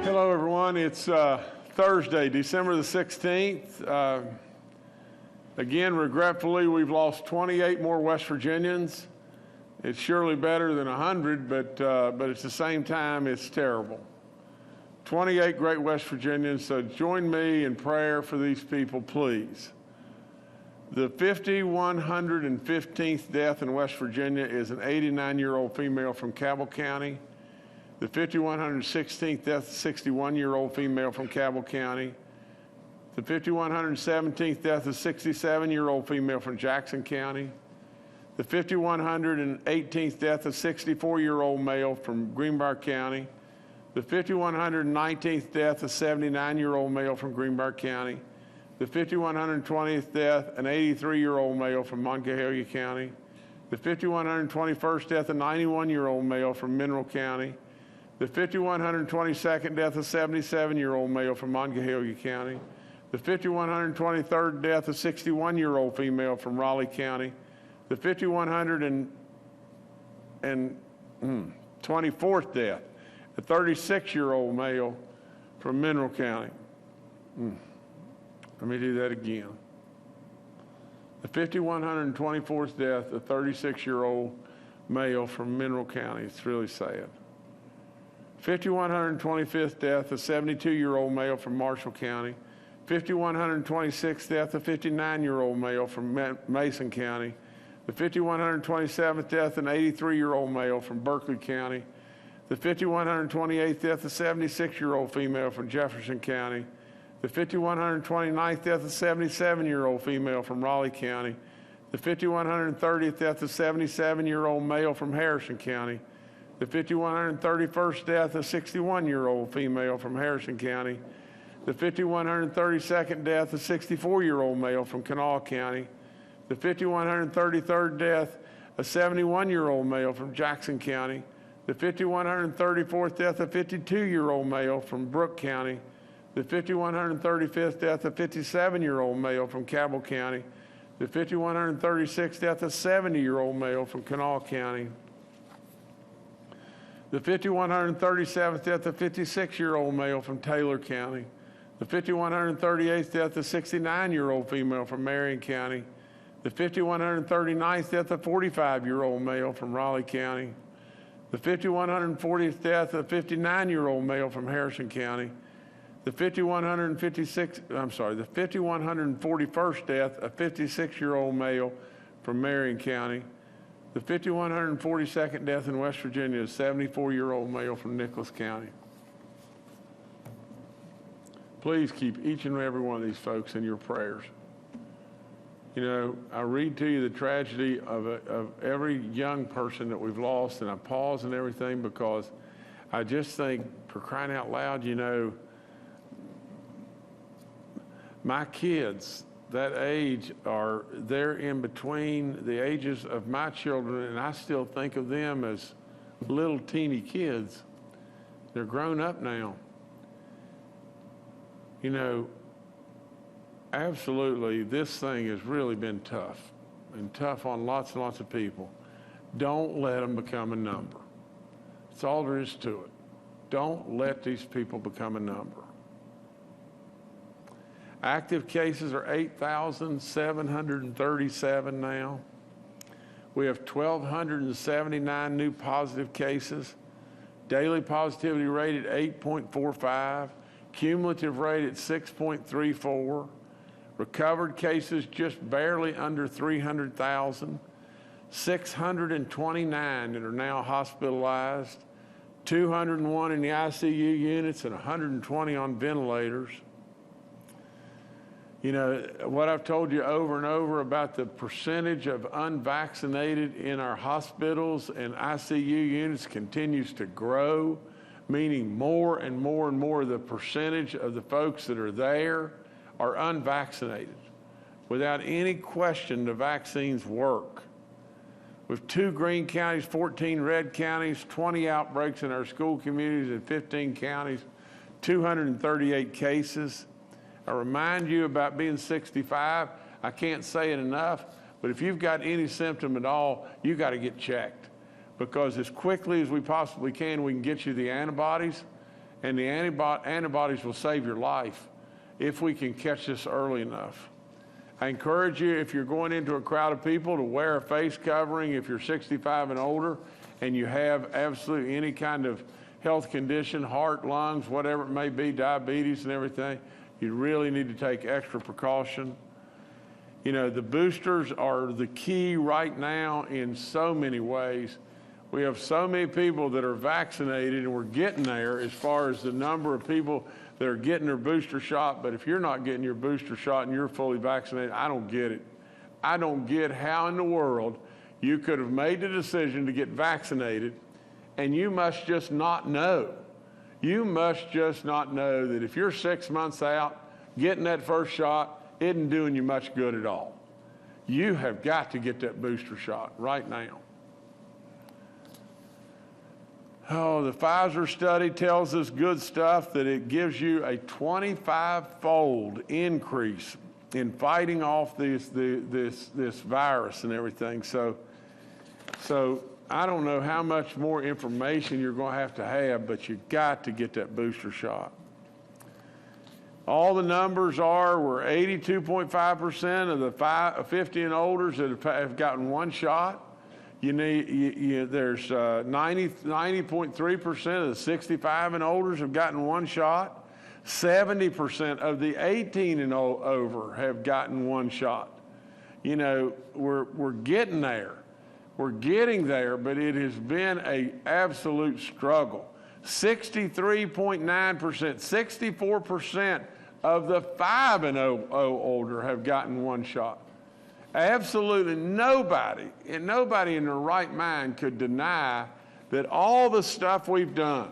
Hello, everyone. It's Thursday, December the 16th. Again, regretfully, we've lost 28 more West Virginians. It's surely better than 100, but at the same time, it's terrible. 28 great West Virginians, so join me in prayer for these people, please. The 5,115th death in West Virginia is an 89-year-old female from Cabell County. The 5,116th death, a 61-year-old female from Cabell County. The 5,117th death, a 67-year-old female from Jackson County. The 5,118th death, a 64-year-old male from Greenbrier County. The 5,119th death, a 79-year-old male from Greenbrier County. The 5,120th death, an 83-year-old male from Monongalia County. The 5,121st death, a 91-year-old male from Mineral County. The 5,122nd death, a 77-year-old male from Monongalia County. The 5,123rd death, a 61-year-old female from Raleigh County. The 5,124th death, a 36-year-old male from Mineral County. Let me do that again. The 5,124th death, a 36-year-old male from Mineral County. It's really sad. 5,125th death, a 72-year-old male from Marshall County. 5,126th death, a 59-year-old male from Mason County. The 5,127th death, an 83-year-old male from Berkeley County. The 5,128th death, a 76-year-old female from Jefferson County. The 5,129th death, a 77-year-old female from Raleigh County. The 5,130th death, a 77-year-old male from Harrison County. The 5,131st death, a 61-year-old female from Harrison County. The 5,132nd death, a 64-year-old male from Kanawha County. The 5,133rd death, a 71-year-old male from Jackson County. The 5,134th death, a 52-year-old male from Brooke County. The 5,135th death, a 57-year-old male from Cabell County. The 5,136th death, a 70-year-old male from Kanawha County. The 5,137th death, a 56-year-old male from Taylor County. The 5,138th death, a 69-year-old female from Marion County. The 5,139th death, a 45-year-old male from Raleigh County. The 5,140th death, a 59-year-old male from Harrison County. The 5,141st death, a 56-year-old male from Marion County. The 5,142nd death in West Virginia is a 74-year-old male from Nicholas County. Please keep each and every one of these folks in your prayers. You know, I read to you the tragedy of every young person that we've lost, and I pause and everything because I just think, for crying out loud, you know, my kids, that age, they're in between the ages of my children, and I still think of them as little teeny kids. They're grown up now. You know, absolutely, this thing has really been tough, and tough on lots and lots of people. Don't let them become a number. That's all there is to it. Don't let these people become a number. Active cases are 8,737 now. We have 1,279 new positive cases. Daily positivity rate at 8.45. Cumulative rate at 6.34. Recovered cases just barely under 300,000. 629 that are now hospitalized. 201 in the ICU units and 120 on ventilators. You know, what I've told you over and over about the percentage of unvaccinated in our hospitals and ICU units continues to grow, meaning more and more and more of the percentage of the folks that are there are unvaccinated. Without any question, the vaccines work. with 2 green counties, 14 red counties, 20 outbreaks in our school communities in 15 counties, 238 cases. I remind you about being 65. I can't say it enough, but if you've got any symptom at all, you got to get checked, because as quickly as we possibly can, we can get you the antibodies, and the antibodies will save your life if we can catch this early enough. I encourage you, if you're going into a crowd of people, to wear a face covering if you're 65 and older and you have absolutely any kind of health condition, heart, lungs, whatever it may be, diabetes and everything. You really need to take extra precaution. You know, the boosters are the key right now in so many ways. We have so many people that are vaccinated, and we're getting there as far as the number of people that are getting their booster shot. But if you're not getting your booster shot and you're fully vaccinated, I don't get it. I don't get how in the world you could have made the decision to get vaccinated, and you must just not know. You must just not know that if you're 6 months out, getting that first shot isn't doing you much good at all. You have got to get that booster shot right now. Oh, the Pfizer study tells us good stuff, that it gives you a 25-fold increase in fighting off this virus and everything. So I don't know how much more information you're going to have, but you got to get that booster shot. All the numbers we're 82.5% of the 50 and olders that have gotten one shot. There's 90.3% of the 65 and olders have gotten one shot. 70% of the 18 and over have gotten one shot. You know, we're getting there. We're getting there, but it has been an absolute struggle. 63.9%, 64% of the 5 and older have gotten one shot. Absolutely nobody in their right mind could deny that all the stuff we've done,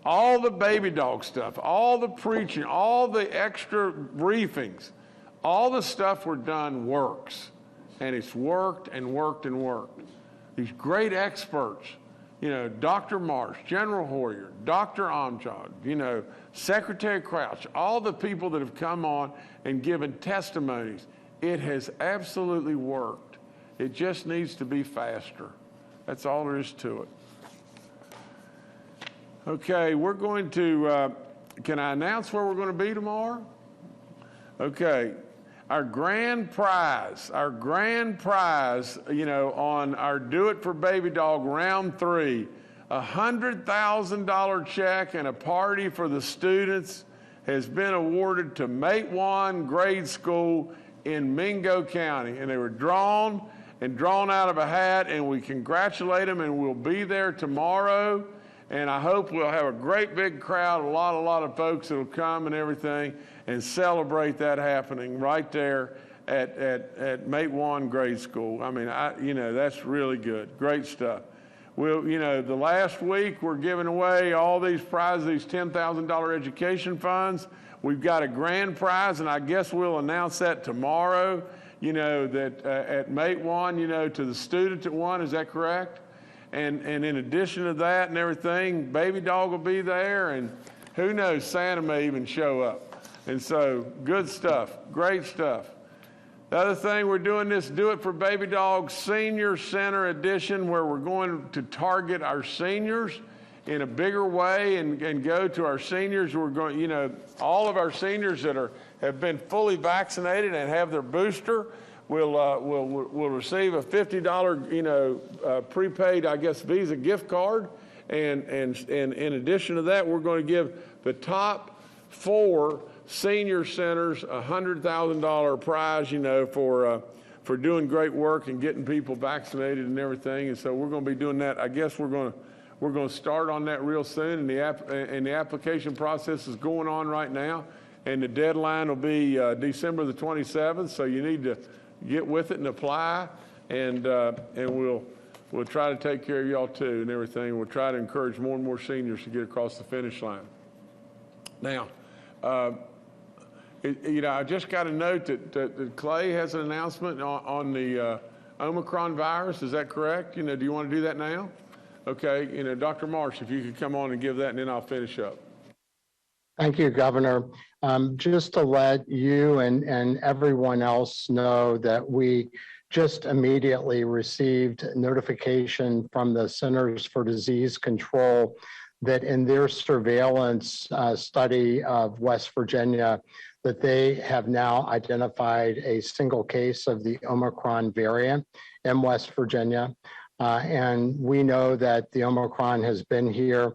all the baby dog stuff, all the preaching, all the extra briefings, all the stuff we're done works. And it's worked and worked and worked. These great experts, you know, Dr. Marsh, General Hoyer, Dr. Amjad, you know, Secretary Crouch, all the people that have come on and given testimonies. It has absolutely worked. It just needs to be faster. That's all there is to it. Okay, we're going to, can I announce where we're going to be tomorrow? Okay, our grand prize, you know, on our Do It for Baby Dog round 3, $100,000 check and a party for the students has been awarded to Matewan Grade School in Mingo County, and they were drawn out of a hat, and we congratulate them, and we'll be there tomorrow, and I hope we'll have a great big crowd, a lot of folks that'll come and everything and celebrate that happening right there at Matewan Grade School. I mean, you know, that's really good, great stuff. You know, the last week we're giving away all these prizes, these $10,000 education funds. We've got a grand prize, and I guess we'll announce that tomorrow, you know, that at Matewan, you know, to the student that won. Is that correct? And in addition to that and everything, Baby Dog will be there, and who knows, Santa may even show up. And so, good stuff, great stuff. The other thing we're doing, this Do It for Baby Dog Senior Center Edition, where we're going to target our seniors in a bigger way and go to our seniors. We're going, you know, all of our seniors that have been fully vaccinated and have their booster will receive a $50, you know, prepaid, I guess, Visa gift card. And in addition to that, we're going to give the top 4 senior centers a $100,000 prize, you know, for doing great work and getting people vaccinated and everything. And so we're going to be doing that. I guess we're going to start on that real soon, and the application process is going on right now, and the deadline will be December the 27th. So you need to get with it and apply, and we'll try to take care of y'all too and everything. We'll try to encourage more and more seniors to get across the finish line. Now, you know, I just got a note that Clay has an announcement on the Omicron virus. Is that correct? Do you want to do that now? Okay, Dr. Marsh, if you could come on and give that, and then I'll finish up. Thank you, Governor. Just to let you and everyone else know that we just immediately received notification from the Centers for Disease Control that in their surveillance study of West Virginia, that they have now identified a single case of the Omicron variant in West Virginia. And we know that the Omicron has been here,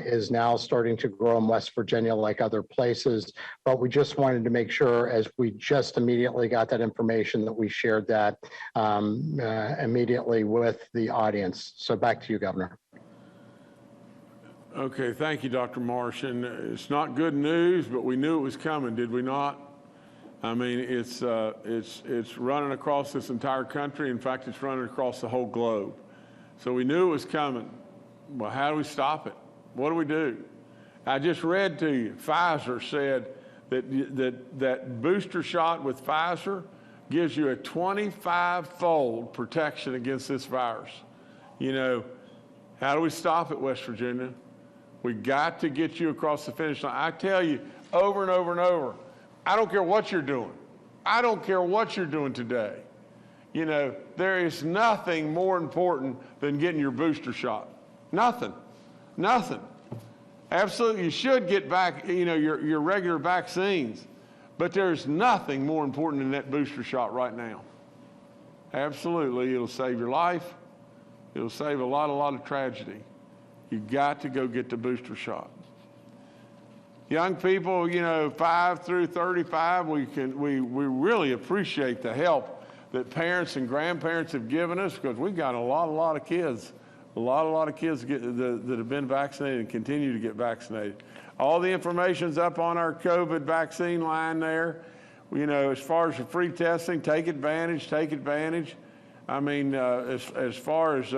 is now starting to grow in West Virginia like other places. But we just wanted to make sure, as we just immediately got that information, that we shared that immediately with the audience. So back to you, Governor. Okay, thank you, Dr. Marsh. And it's not good news, but we knew it was coming, did we not? I mean, it's running across this entire country. In fact, it's running across the whole globe. So we knew it was coming. Well, how do we stop it? What do we do? I just read to you, Pfizer said that booster shot with Pfizer gives you a 25-fold protection against this virus. How do we stop it, West Virginia? We got to get you across the finish line. I tell you over and over and over, I don't care what you're doing. I don't care what you're doing today. There is nothing more important than getting your booster shot. Nothing. Absolutely, you should get back, your regular vaccines, but there's nothing more important than that booster shot right now. Absolutely, it'll save your life. It'll save a lot of tragedy. You got to go get the booster shot. Young people, 5 through 35, we really appreciate the help that parents and grandparents have given us, because we've got a lot of kids, a lot of kids that have been vaccinated and continue to get vaccinated. All the information's up on our COVID vaccine line there. As far as the free testing, take advantage. I mean, as far as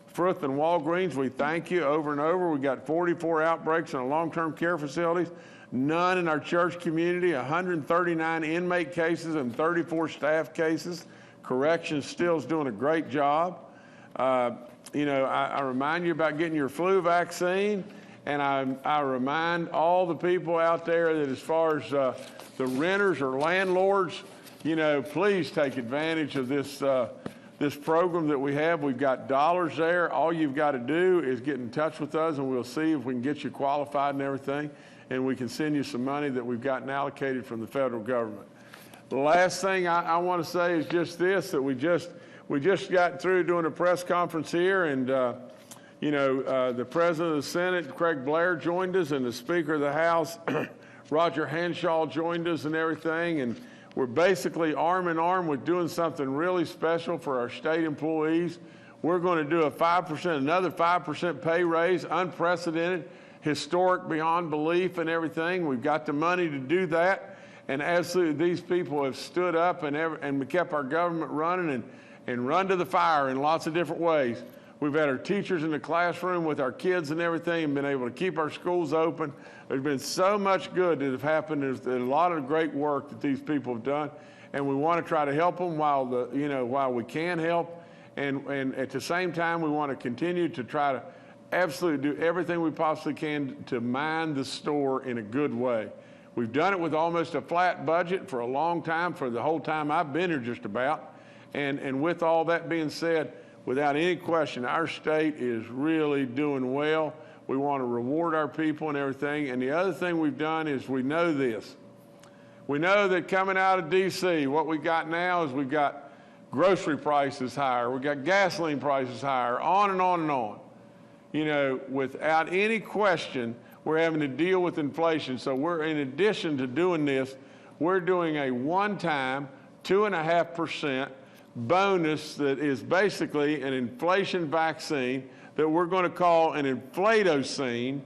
Frith and Walgreens, we thank you over and over. We got 44 outbreaks in our long-term care facilities, none in our church community, 139 inmate cases and 34 staff cases. Corrections still is doing a great job. I remind you about getting your flu vaccine, and I remind all the people out there that as far as the renters or landlords, please take advantage of this program that we have. We've got dollars there. All you've got to do is get in touch with us, and we'll see if we can get you qualified and everything, and we can send you some money that we've gotten allocated from the federal government. The last thing I want to say is just this, that we just got through doing a press conference here, and the President of the Senate, Craig Blair, joined us, and the Speaker of the House, Roger Hanshaw, joined us and everything, and we're basically arm in arm with doing something really special for our state employees. We're going to do another 5% pay raise, unprecedented, historic beyond belief and everything. We've got the money to do that. And absolutely, these people have stood up and kept our government running and run to the fire in lots of different ways. We've had our teachers in the classroom with our kids and everything, and been able to keep our schools open. There's been so much good that have happened. There's a lot of great work that these people have done, and we want to try to help them while we can help, and at the same time we want to continue to try to absolutely do everything we possibly can to mind the store in a good way. We've done it with almost a flat budget for a long time, for the whole time I've been here just about, and with all that being said, without any question, our state is really doing well. We want to reward our people and everything. And the other thing we've done is we know this. We know that coming out of D.C., what we got now is we've got grocery prices higher. We've got gasoline prices higher, on and on and on. Without any question, we're having to deal with inflation. So we're, in addition to doing this, we're doing a one-time 2.5% bonus that is basically an inflation vaccine that we're going to call an inflatocene.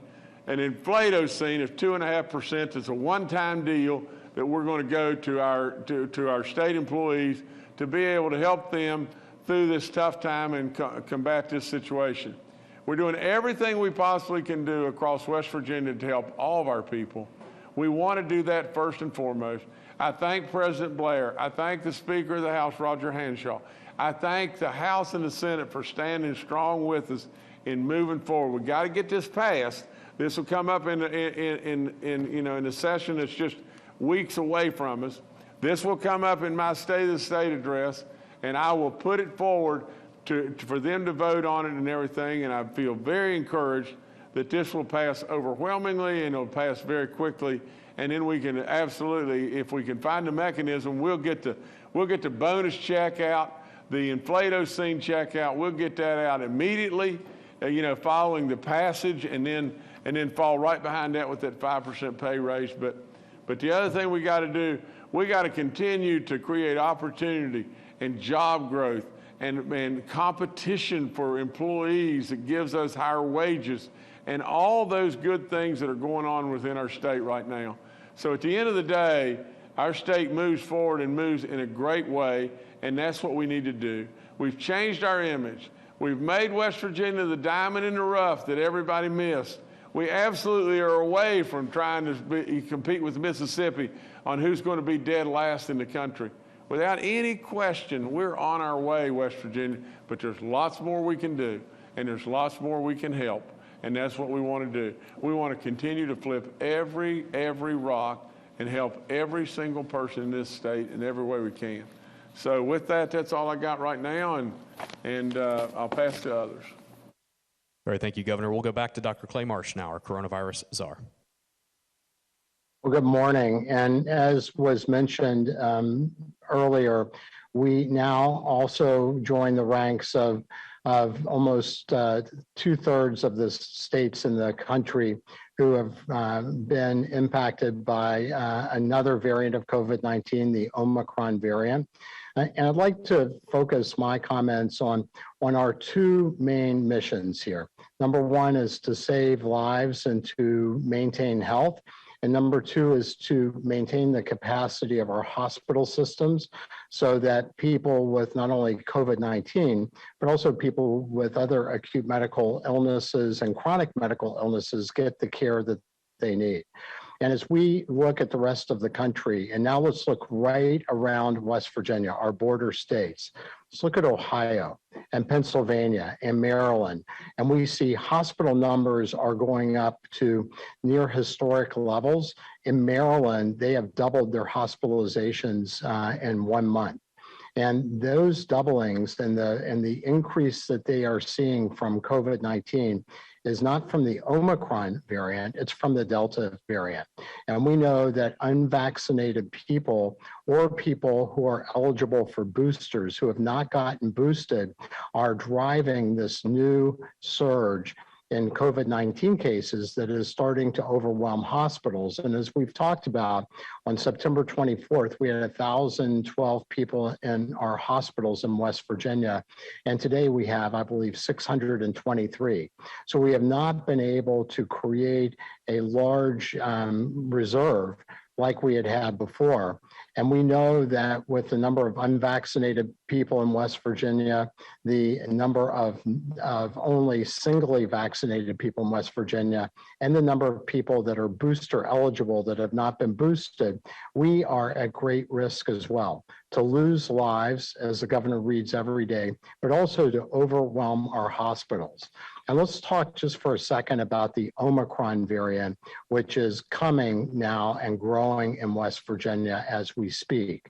An inflatocene of 2.5% is a one-time deal that we're going to go to our state employees to be able to help them through this tough time and combat this situation. We're doing everything we possibly can do across West Virginia to help all of our people. We want to do that first and foremost. I thank President Blair. I thank the Speaker of the House, Roger Hanshaw. I thank the House and the Senate for standing strong with us in moving forward. We got to get this passed. This will come up in a session that's just weeks away from us. This will come up in my State of the State address, and I will put it forward for them to vote on it and everything. And I feel very encouraged that this will pass overwhelmingly and it'll pass very quickly. And then we can absolutely, if we can find a mechanism, we'll get the bonus check out, the Inflatocene check out. We'll get that out immediately, following the passage, and then fall right behind that with that 5% pay raise. But the other thing we got to do, we got to continue to create opportunity and job growth and competition for employees that gives us higher wages and all those good things that are going on within our state right now. So at the end of the day, our state moves forward and moves in a great way, and that's what we need to do. We've changed our image. We've made West Virginia the diamond in the rough that everybody missed. We absolutely are away from trying to compete with Mississippi on who's going to be dead last in the country. Without any question, we're on our way, West Virginia, but there's lots more we can do, and there's lots more we can help, and that's what we want to do. We want to continue to flip every rock and help every single person in this state in every way we can. So with that, that's all I got right now, and I'll pass to others. All right, thank you, Governor. We'll go back to Dr. Clay Marsh now, our coronavirus czar. Well, good morning. And as was mentioned earlier, we now also join the ranks of almost 2/3 of the states in the country who have been impacted by another variant of COVID-19, the Omicron variant. And I'd like to focus my comments on our two main missions here. Number one is to save lives and to maintain health. And number two is to maintain the capacity of our hospital systems so that people with not only COVID-19, but also people with other acute medical illnesses and chronic medical illnesses get the care that they need. And as we look at the rest of the country, and now let's look right around West Virginia, our border states. Let's look at Ohio and Pennsylvania and Maryland. And we see hospital numbers are going up to near historic levels. In Maryland, they have doubled their hospitalizations in 1 month. And those doublings and the increase that they are seeing from COVID-19 is not from the Omicron variant, it's from the Delta variant. And we know that unvaccinated people or people who are eligible for boosters who have not gotten boosted are driving this new surge in COVID-19 cases that is starting to overwhelm hospitals. And as we've talked about, on September 24th, we had 1,012 people in our hospitals in West Virginia. And today we have, I believe, 623. So we have not been able to create a large reserve like we had before. And we know that with the number of unvaccinated people in West Virginia, the number of only singly vaccinated people in West Virginia, and the number of people that are booster eligible that have not been boosted, we are at great risk as well to lose lives, as the governor reads every day, but also to overwhelm our hospitals. And let's talk just for a second about the Omicron variant, which is coming now and growing in West Virginia as we speak.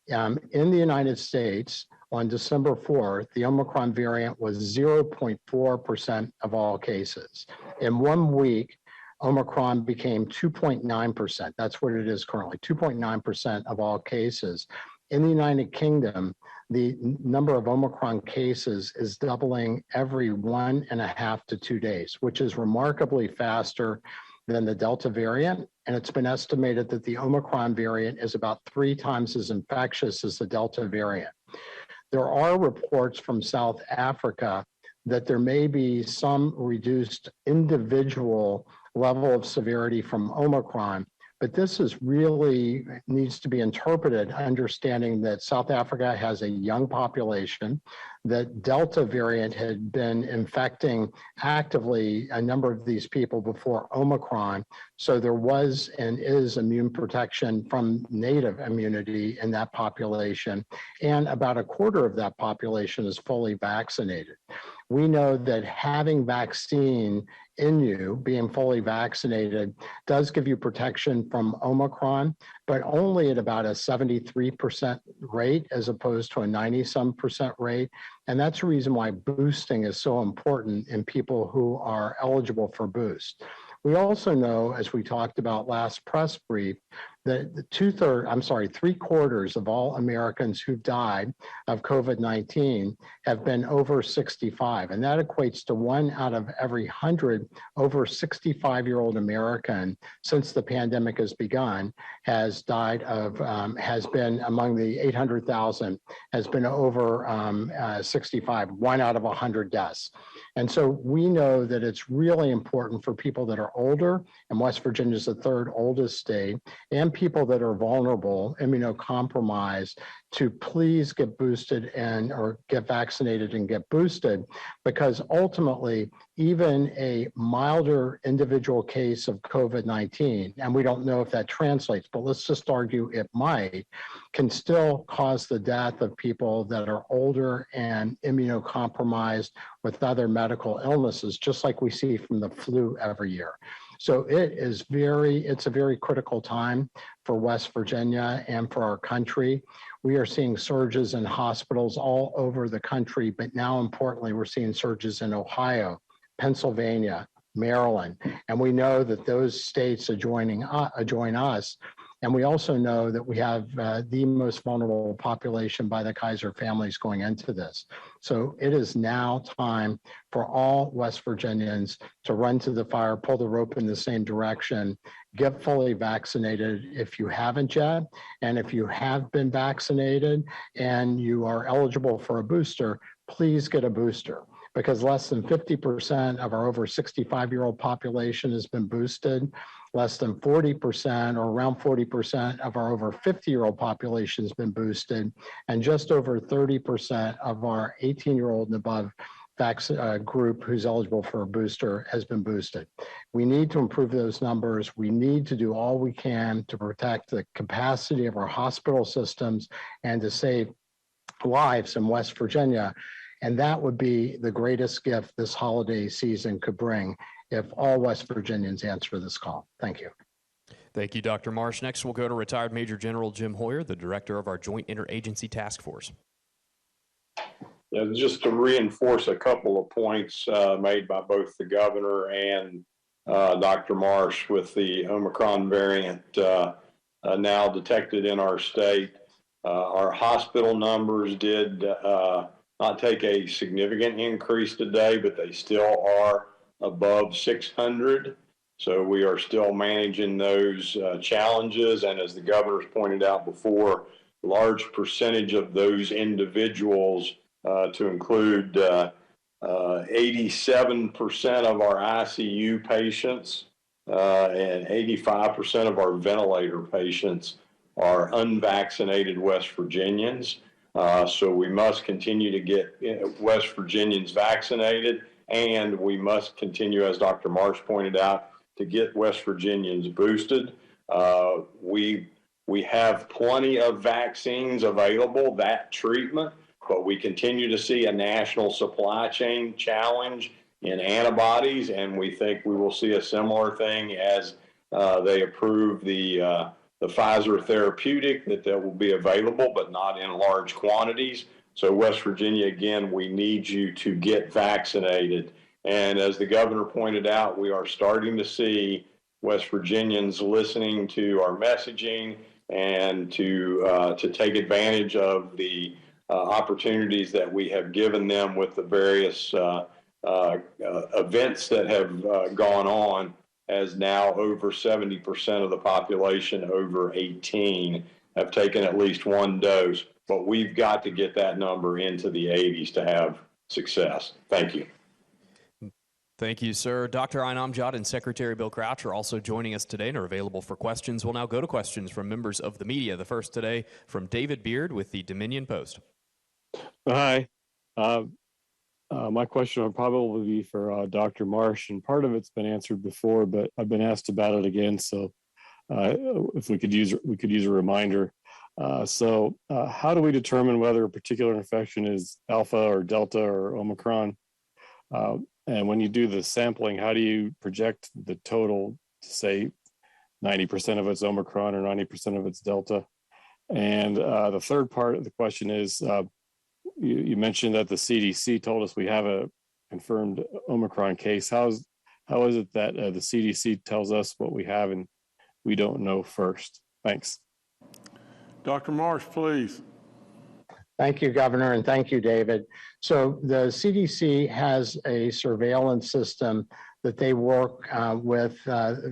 In the United States, on December 4th, the Omicron variant was 0.4% of all cases. In 1 week, Omicron became 2.9%. That's what it is currently, 2.9% of all cases. In the United Kingdom, the number of Omicron cases is doubling every 1.5 to 2 days, which is remarkably faster than the Delta variant. And it's been estimated that the Omicron variant is about 3 times as infectious as the Delta variant. There are reports from South Africa that there may be some reduced individual level of severity from Omicron, But this is really needs to be interpreted, understanding that South Africa has a young population, that Delta variant had been infecting actively a number of these people before Omicron. So there was and is immune protection from native immunity in that population. And about a quarter of that population is fully vaccinated. We know that having vaccine in you, being fully vaccinated, does give you protection from Omicron, but only at about a 73% rate as opposed to a 90-some percent rate. And that's the reason why boosting is so important in people who are eligible for boost. We also know, as we talked about last press brief, that three-quarters of all Americans who've died of COVID-19 have been over 65. And that equates to 1 out of every 100 over 65-year-old American since the pandemic has begun has died of, has been among the 800,000, has been over 65, 1 out of 100 deaths. And so we know that it's really important for people that are older, and West Virginia is the third oldest state, and people that are vulnerable, immunocompromised, to please get boosted or get vaccinated and get boosted, because ultimately, even a milder individual case of COVID-19, and we don't know if that translates, but let's just argue it might, can still cause the death of people that are older and immunocompromised with other medical illnesses, just like we see from the flu every year. So it's a very critical time for West Virginia and for our country. We are seeing surges in hospitals all over the country, but now importantly, we're seeing surges in Ohio, Pennsylvania, Maryland, and we know that those states join us. And we also know that we have the most vulnerable population by the Kaiser families going into this. So it is now time for all West Virginians to run to the fire, pull the rope in the same direction, get fully vaccinated if you haven't yet. And if you have been vaccinated and you are eligible for a booster, please get a booster, because less than 50% of our over 65-year-old population has been boosted. Less than 40% or around 40% of our over 50-year-old population has been boosted, and just over 30% of our 18-year-old and above group who's eligible for a booster has been boosted. We need to improve those numbers. We need to do all we can to protect the capacity of our hospital systems and to save lives in West Virginia. And that would be the greatest gift this holiday season could bring if all West Virginians answer this call. Thank you. Thank you, Dr. Marsh. Next, we'll go to retired Major General Jim Hoyer, the director of our Joint Interagency Task Force. Yeah, just to reinforce a couple of points made by both the governor and Dr. Marsh with the Omicron variant now detected in our state. Our hospital numbers did not take a significant increase today, but they still are above 600. So we are still managing those challenges. And as the governor's pointed out before, a large percentage of those individuals, to include 87% of our ICU patients and 85% of our ventilator patients, are unvaccinated West Virginians. So we must continue to get West Virginians vaccinated, and we must continue, as Dr. Marsh pointed out, to get West Virginians boosted. We have plenty of vaccines available, that treatment, but we continue to see a national supply chain challenge in antibodies, and we think we will see a similar thing as they approve the Pfizer therapeutic, that will be available, but not in large quantities. So West Virginia, again, we need you to get vaccinated. And as the governor pointed out, we are starting to see West Virginians listening to our messaging and to take advantage of the opportunities that we have given them with the various events that have gone on, as now over 70% of the population over 18 have taken at least one dose. But we've got to get that number into the 80s to have success. Thank you. Thank you, sir. Dr. Inamjad and Secretary Bill Crouch are also joining us today and are available for questions. We'll now go to questions from members of the media. The first today from David Beard with the Dominion Post. Hi. My question would probably be for Dr. Marsh, and part of it's been answered before, but I've been asked about it again. So if we could use a reminder. How do we determine whether a particular infection is Alpha or Delta or Omicron? And when you do the sampling, how do you project the total to say 90% of it's Omicron or 90% of it's Delta? And the third part of the question is, you mentioned that the CDC told us we have a confirmed Omicron case. How is it that the CDC tells us what we have and we don't know first? Thanks. Dr. Marsh, please. Thank you, Governor, and thank you, David. So the CDC has a surveillance system that they work with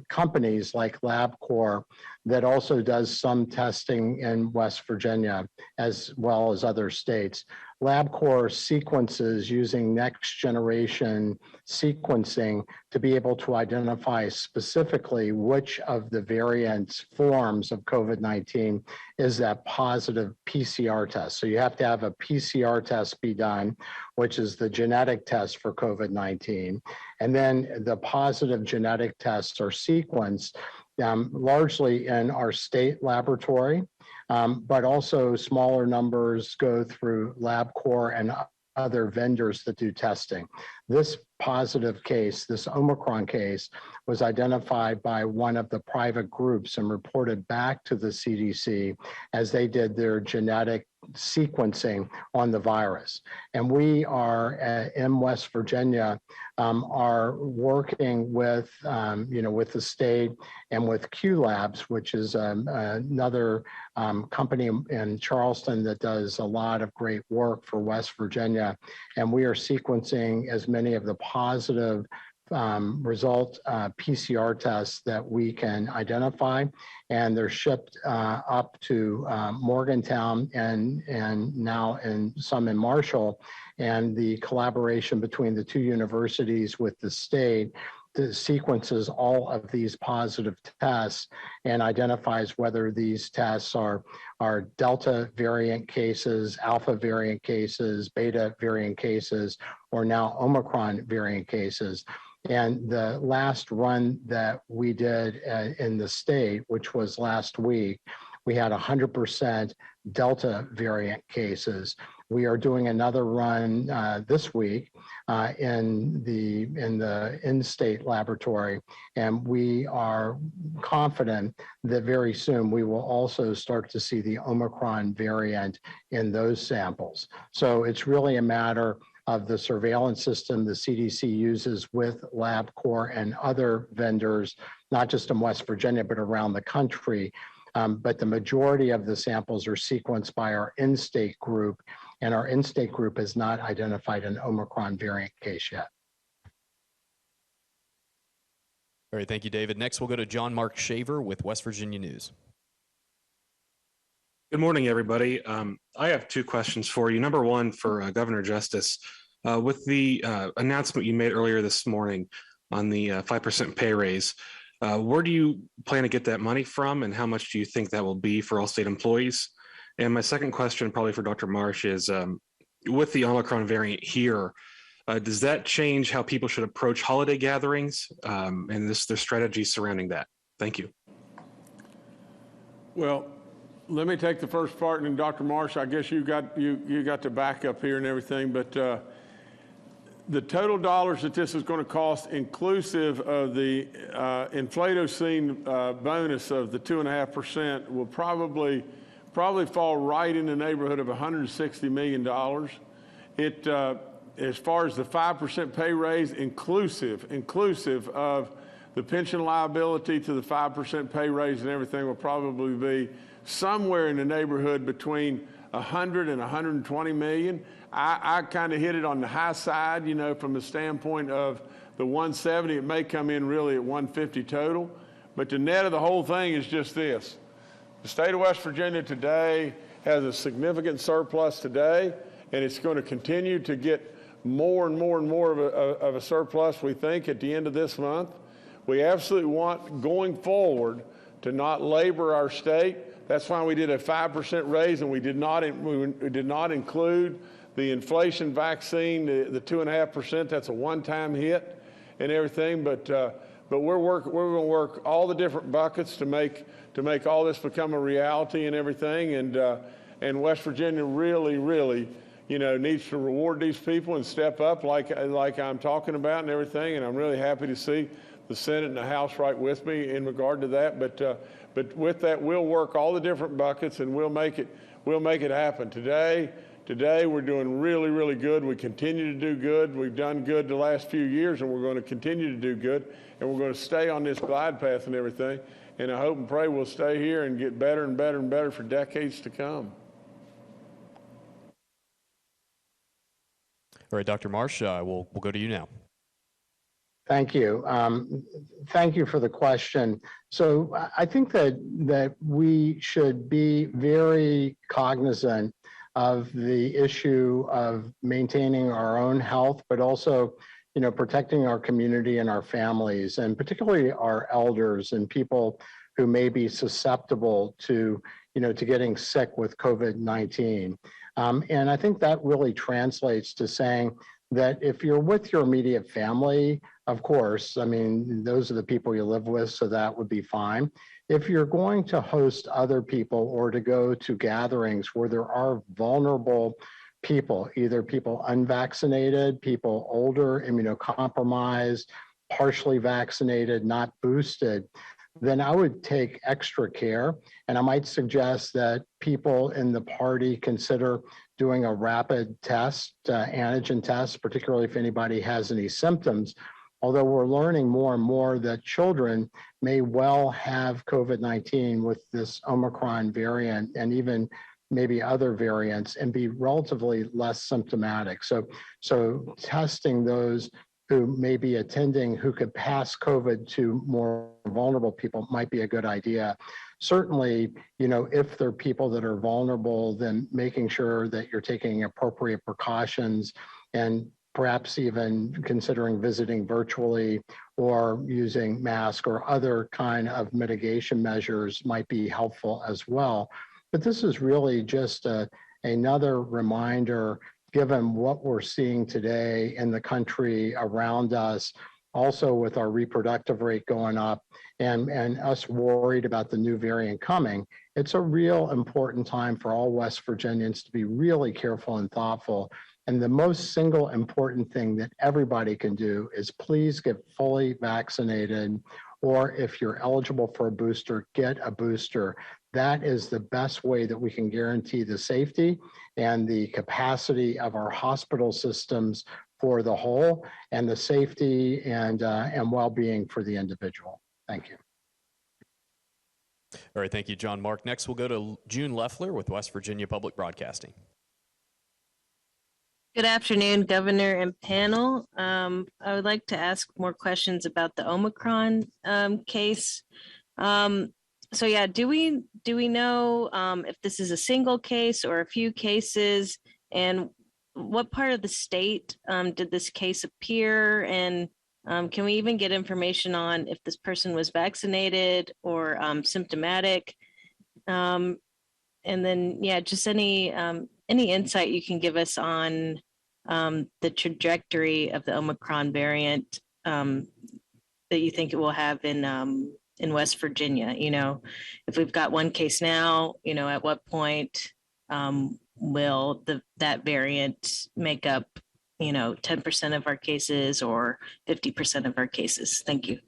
companies like LabCorp that also does some testing in West Virginia as well as other states. LabCorp sequences using next generation sequencing to be able to identify specifically which of the variant forms of COVID-19 is that positive PCR test. So you have to have a PCR test be done, which is the genetic test for COVID-19. And then the positive genetic tests are sequenced largely in our state laboratory, but also smaller numbers go through LabCorp and other vendors that do testing. This positive case, this Omicron case, was identified by one of the private groups and reported back to the CDC as they did their genetic sequencing on the virus. And we are in West Virginia are working with, with the state and with Q Labs, which is another company in Charleston that does a lot of great work for West Virginia. And we are sequencing as many of the positive result PCR tests that we can identify, and they're shipped up to Morgantown and now in some in Marshall. And the collaboration between the two universities with the state sequences all of these positive tests and identifies whether these tests are Delta variant cases, Alpha variant cases, Beta variant cases, or now Omicron variant cases. And the last run that we did in the state, which was last week, we had 100% Delta variant cases. We are doing another run this week in the in-state laboratory, and we are confident that very soon we will also start to see the Omicron variant in those samples. So it's really a matter of the surveillance system the CDC uses with LabCorp and other vendors, not just in West Virginia, but around the country. But the majority of the samples are sequenced by our in-state group, and our in-state group has not identified an Omicron variant case yet. All right, thank you, David. Next, we'll go to John Mark Shaver with West Virginia News. Good morning, everybody. I have two questions for you. Number one, for Governor Justice, with the announcement you made earlier this morning on the 5% pay raise, where do you plan to get that money from, and how much do you think that will be for all state employees? And my second question, probably for Dr. Marsh, is with the Omicron variant here, does that change how people should approach holiday gatherings and their strategies surrounding that? Thank you. Well, let me take the first part, and then Dr. Marsh, I guess you got the backup here and everything, but the total dollars that this is going to cost, inclusive of the inflatocene bonus of the 2.5%, will probably fall right in the neighborhood of $160 million. It, as far as the 5% pay raise, inclusive of the pension liability to the 5% pay raise and everything, will probably be somewhere in the neighborhood between 100 and 120 million. I kind of hit it on the high side, from the standpoint of the 170. It may come in really at 150 total, but the net of the whole thing is just this. The state of West Virginia today has a significant surplus today, and it's going to continue to get more and more and more of a surplus, we think, at the end of this month. We absolutely want, going forward, to not labor our state. That's why we did a 5% raise, and we did not include the inflation vaccine, the 2.5%. That's a one-time hit and everything. But we're going to work all the different buckets to make all this become a reality and everything. And West Virginia really, needs to reward these people and step up like I'm talking about and everything. And I'm really happy to see the Senate and the House right with me in regard to that. But with that, we'll work all the different buckets and we'll make it happen. Today we're doing really good. We continue to do good. We've done good the last few years, and we're going to continue to do good. And we're going to stay on this glide path and everything. And I hope and pray we'll stay here and get better and better and better for decades to come. All right, Dr. Marsh, we'll go to you now. Thank you. Thank you for the question. So I think that we should be very cognizant of the issue of maintaining our own health, but also, protecting our community and our families, and particularly our elders and people who may be susceptible to getting sick with COVID-19. And I think that really translates to saying that if you're with your immediate family, of course, those are the people you live with, so that would be fine. If you're going to host other people or to go to gatherings where there are vulnerable people, either people unvaccinated, people older, immunocompromised, partially vaccinated, not boosted, then I would take extra care. And I might suggest that people in the party consider doing a rapid test, antigen test, particularly if anybody has any symptoms. Although we're learning more and more that children may well have COVID-19 with this Omicron variant and even maybe other variants and be relatively less symptomatic. So testing those who may be attending who could pass COVID to more vulnerable people might be a good idea. Certainly, if there are people that are vulnerable, then making sure that you're taking appropriate precautions and perhaps even considering visiting virtually or using masks or other kind of mitigation measures might be helpful as well. But this is really just another reminder, given what we're seeing today in the country around us, also with our reproductive rate going up and us worried about the new variant coming, it's a real important time for all West Virginians to be really careful and thoughtful. And the most single important thing that everybody can do is please get fully vaccinated, or if you're eligible for a booster, get a booster. That is the best way that we can guarantee the safety and the capacity of our hospital systems for the whole, and the safety and well-being for the individual. Thank you. All right, thank you, John Mark. Next, we'll go to June Leffler with West Virginia Public Broadcasting. Good afternoon, Governor and panel. I would like to ask more questions about the Omicron case. So yeah, do we know if this is a single case or a few cases, and what part of the state did this case appear? And can we even get information on if this person was vaccinated or symptomatic? And then, yeah, just any insight you can give us on the trajectory of the Omicron variant that you think it will have in West Virginia. If we've got one case now, at what point will that variant make up 10% of our cases or 50% of our cases? Thank you.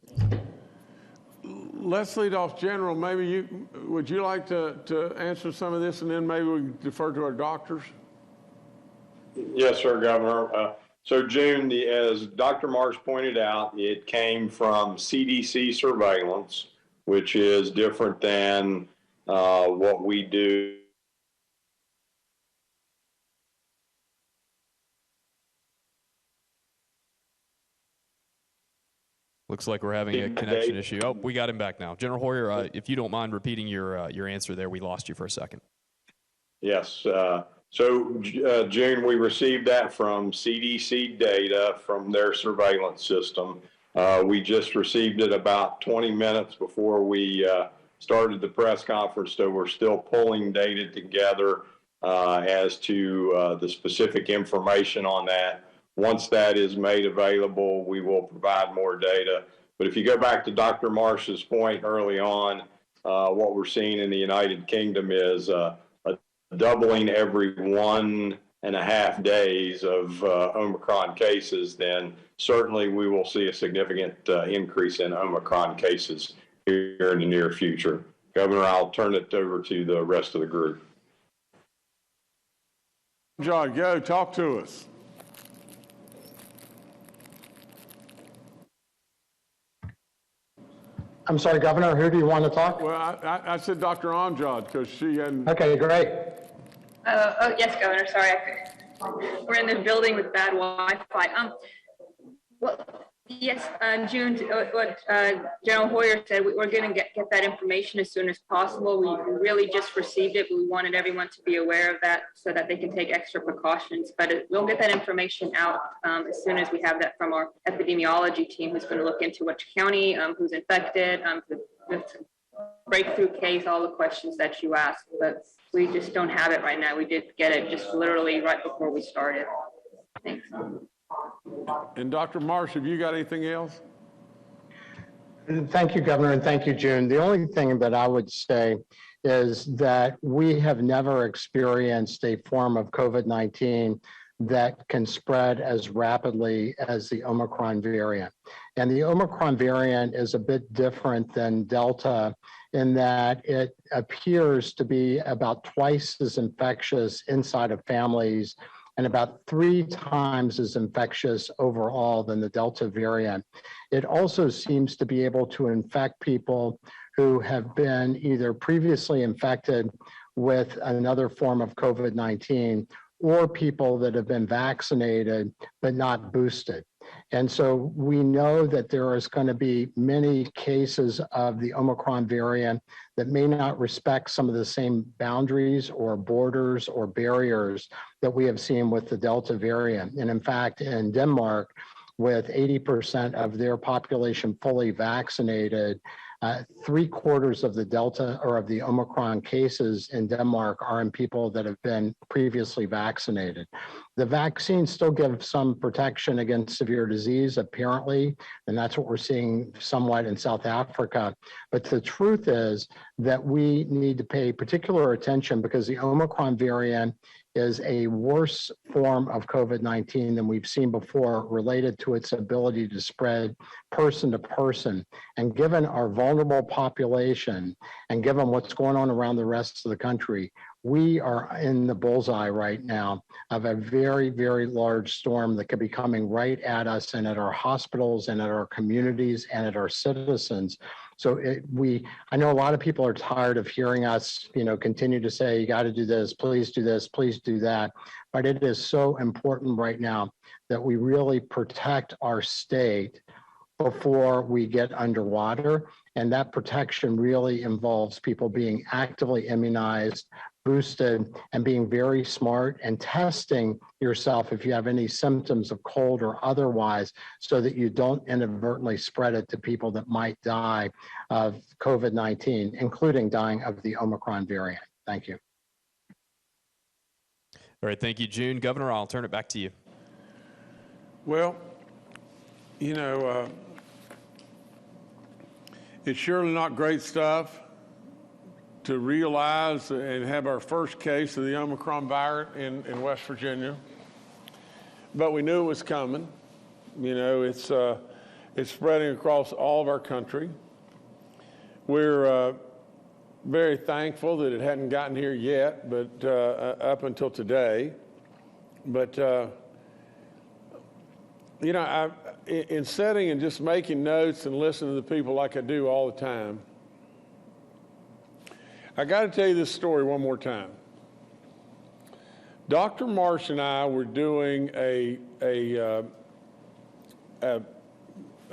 Let's lead off, General. Maybe would you like to answer some of this, and then maybe we defer to our doctors? Yes, sir, Governor. So June, as Dr. Marsh pointed out, it came from CDC surveillance, which is different than what we do. Looks like we're having a connection issue. Oh, we got him back now. General Hoyer, if you don't mind repeating your answer there, we lost you for a second. Yes. So, June, we received that from CDC data from their surveillance system. We just received it about 20 minutes before we started the press conference, so we're still pulling data together as to the specific information on that. Once that is made available, we will provide more data. But if you go back to Dr. Marsh's point early on, what we're seeing in the United Kingdom is a doubling every 1.5 days of Omicron cases, then certainly we will see a significant increase in Omicron cases here in the near future. Governor, I'll turn it over to the rest of the group. John, go talk to us. I'm sorry, Governor, who do you want to talk? Well, I said Dr. Amjad because she hadn't. Okay, great. Oh, yes, Governor, sorry. We're in this building with bad Wi-Fi. Well, yes, June, what General Hoyer said, we're going to get that information as soon as possible. We really just received it, but we wanted everyone to be aware of that so that they can take extra precautions. But we'll get that information out as soon as we have that from our epidemiology team, who's going to look into which county, who's infected, the breakthrough case, all the questions that you asked. But we just don't have it right now. We did get it just literally right before we started. Thanks. And Dr. Marsh, have you got anything else? Thank you, Governor, and thank you, June. The only thing that I would say is that we have never experienced a form of COVID-19 that can spread as rapidly as the Omicron variant. And the Omicron variant is a bit different than Delta in that it appears to be about twice as infectious inside of families and about 3 times as infectious overall than the Delta variant. It also seems to be able to infect people who have been either previously infected with another form of COVID-19 or people that have been vaccinated but not boosted. And so we know that there is going to be many cases of the Omicron variant that may not respect some of the same boundaries or borders or barriers that we have seen with the Delta variant. And in fact, in Denmark, with 80% of their population fully vaccinated, 3/4 of the Delta or of the Omicron cases in Denmark are in people that have been previously vaccinated. The vaccine still gives some protection against severe disease, apparently, and that's what we're seeing somewhat in South Africa. But the truth is that we need to pay particular attention because the Omicron variant is a worse form of COVID-19 than we've seen before related to its ability to spread person to person. And given our vulnerable population and given what's going on around the rest of the country, we are in the bullseye right now of a very, very large storm that could be coming right at us and at our hospitals and at our communities and at our citizens. So I know a lot of people are tired of hearing us, continue to say, you got to do this, please do that. But it is so important right now that we really protect our state before we get underwater. And that protection really involves people being actively immunized, boosted, and being very smart and testing yourself if you have any symptoms of cold or otherwise, so that you don't inadvertently spread it to people that might die of COVID-19, including dying of the Omicron variant. Thank you. All right, thank you, June. Governor, I'll turn it back to you. Well, it's surely not great stuff to realize and have our first case of the Omicron variant in West Virginia. But we knew it was coming. It's spreading across all of our country. We're very thankful that it hadn't gotten here yet, but up until today. But, in sitting and just making notes and listening to the people like I do all the time, I got to tell you this story one more time. Dr. Marsh and I were doing a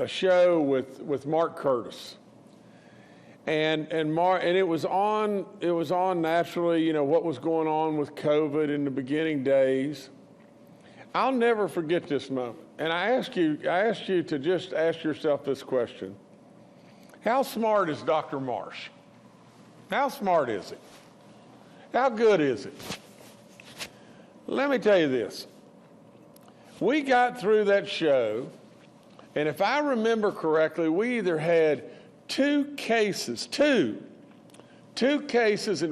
show with Mark Curtis. And it was on naturally, you know, what was going on with COVID in the beginning days. I'll never forget this moment. And I asked you to just ask yourself this question. How smart is Dr. Marsh? How smart is he? How good is it? Let me tell you this. We got through that show, and if I remember correctly, we either had two cases in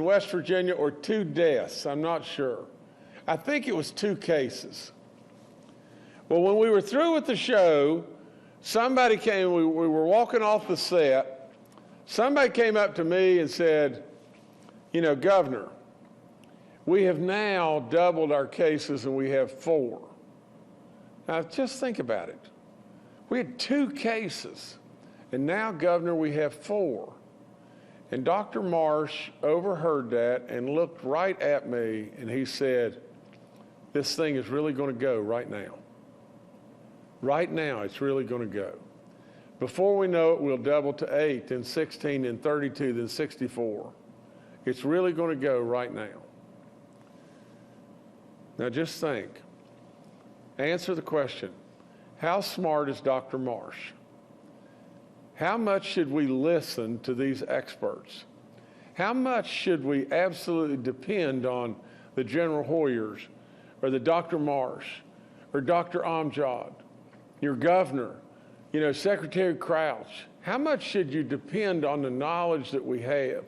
West Virginia or 2 deaths. I'm not sure. I think it was 2 cases. Well, when we were through with the show, somebody came, we were walking off the set. Somebody came up to me and said, you know, Governor, we have now doubled our cases and we have 4. Now, just think about it. We had 2 cases, and now, Governor, we have 4. And Dr. Marsh overheard that and looked right at me, and he said, this thing is really going to go right now. Right now, it's really going to go. Before we know it, we'll double to 8, then 16, then 32, then 64. It's really going to go right now. Now, just think. Answer the question. How smart is Dr. Marsh? How much should we listen to these experts? How much should we absolutely depend on the General Hoyers or the Dr. Marsh or Dr. Amjad, your governor, you know, Secretary Crouch? How much should you depend on the knowledge that we have?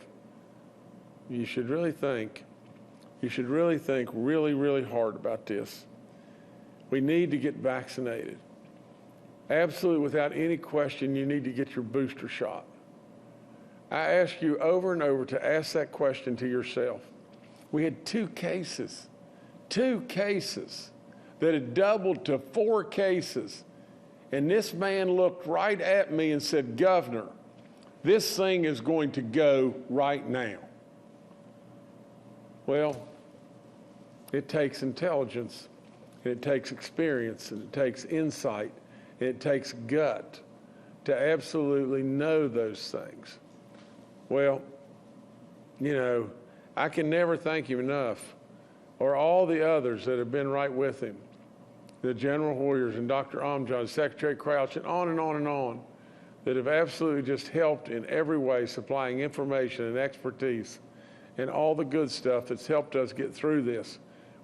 You should really think really, really hard about this. We need to get vaccinated. Absolutely, without any question, you need to get your booster shot. I ask you over and over to ask that question to yourself. We had 2 cases that had doubled to 4 cases. And this man looked right at me and said, Governor, this thing is going to go right now. Well, it takes intelligence, and it takes experience, and it takes insight, and it takes gut to absolutely know those things. Well, you know, I can never thank him enough, or all the others that have been right with him, the General Hoyers and Dr. Amjad, Secretary Crouch, and on and on and on, that have absolutely just helped in every way, supplying information and expertise and all the good stuff that's helped us get through this.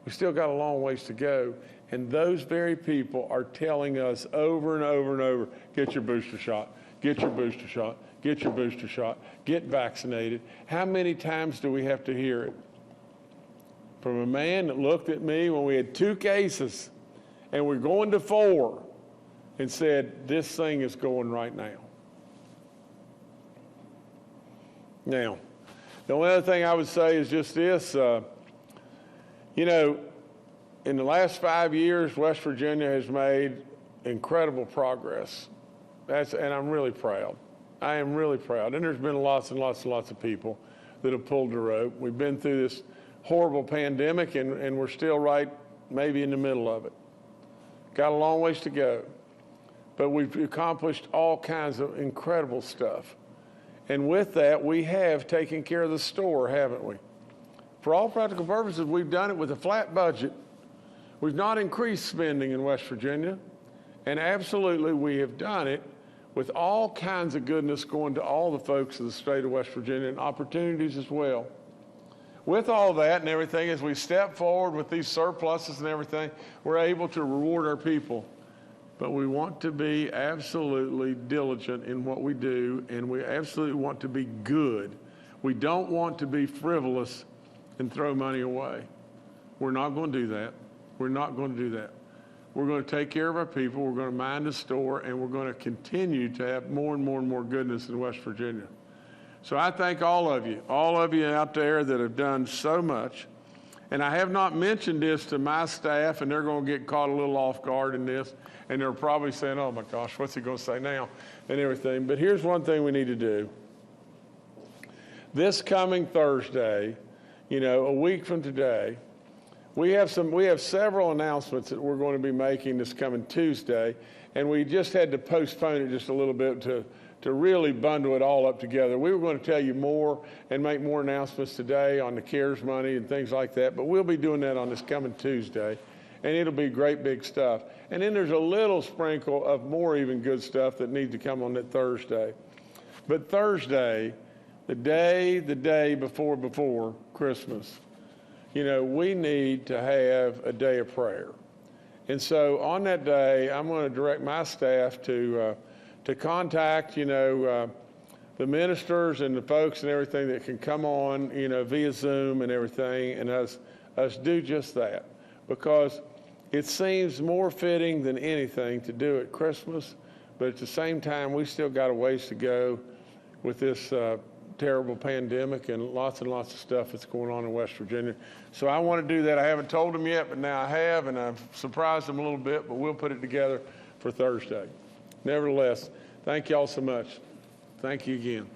We still got a long ways to go, and those very people are telling us over and over and over, get your booster shot, get your booster shot, get your booster shot, get vaccinated. How many times do we have to hear it? From a man that looked at me when we had 2 cases and we're going to 4 and said, this thing is going right now. Now, the only other thing I would say is just this, you know, in the last 5 years, West Virginia has made incredible progress. And I'm really proud. I am really proud. And there's been lots and lots and lots of people that have pulled the rope. We've been through this horrible pandemic, and we're still right maybe in the middle of it. Got a long ways to go. But we've accomplished all kinds of incredible stuff. And with that, we have taken care of the store, haven't we? For all practical purposes, we've done it with a flat budget. We've not increased spending in West Virginia. And absolutely, we have done it with all kinds of goodness going to all the folks of the state of West Virginia and opportunities as well. With all that and everything, as we step forward with these surpluses and everything, we're able to reward our people. But we want to be absolutely diligent in what we do, and we absolutely want to be good. We don't want to be frivolous and throw money away. We're not going to do that. We're not going to do that. We're going to take care of our people. We're going to mind the store, and we're going to continue to have more and more and more goodness in West Virginia. So I thank all of you out there that have done so much. And I have not mentioned this to my staff, and they're going to get caught a little off guard in this. And they're probably saying, oh my gosh, what's he going to say now? And everything. But here's one thing we need to do. This coming Thursday, you know, a week from today, we have several announcements that we're going to be making this coming Tuesday. And we just had to postpone it just a little bit to really bundle it all up together. We were going to tell you more and make more announcements today on the CARES money and things like that, but we'll be doing that on this coming Tuesday, and it'll be great big stuff. And then there's a little sprinkle of more even good stuff that needs to come on that Thursday. But Thursday, the day before Christmas, you know, we need to have a day of prayer. And so on that day, I'm going to direct my staff to contact, you know, the ministers and the folks and everything that can come on, you know, via Zoom and everything, and us do just that, because it seems more fitting than anything to do at Christmas, but at the same time, we still got a ways to go with this terrible pandemic and lots of stuff that's going on in West Virginia. So I want to do that. I haven't told them yet, but now I have, and I've surprised them a little bit, but we'll put it together for Thursday. Nevertheless, thank y'all so much. Thank you again.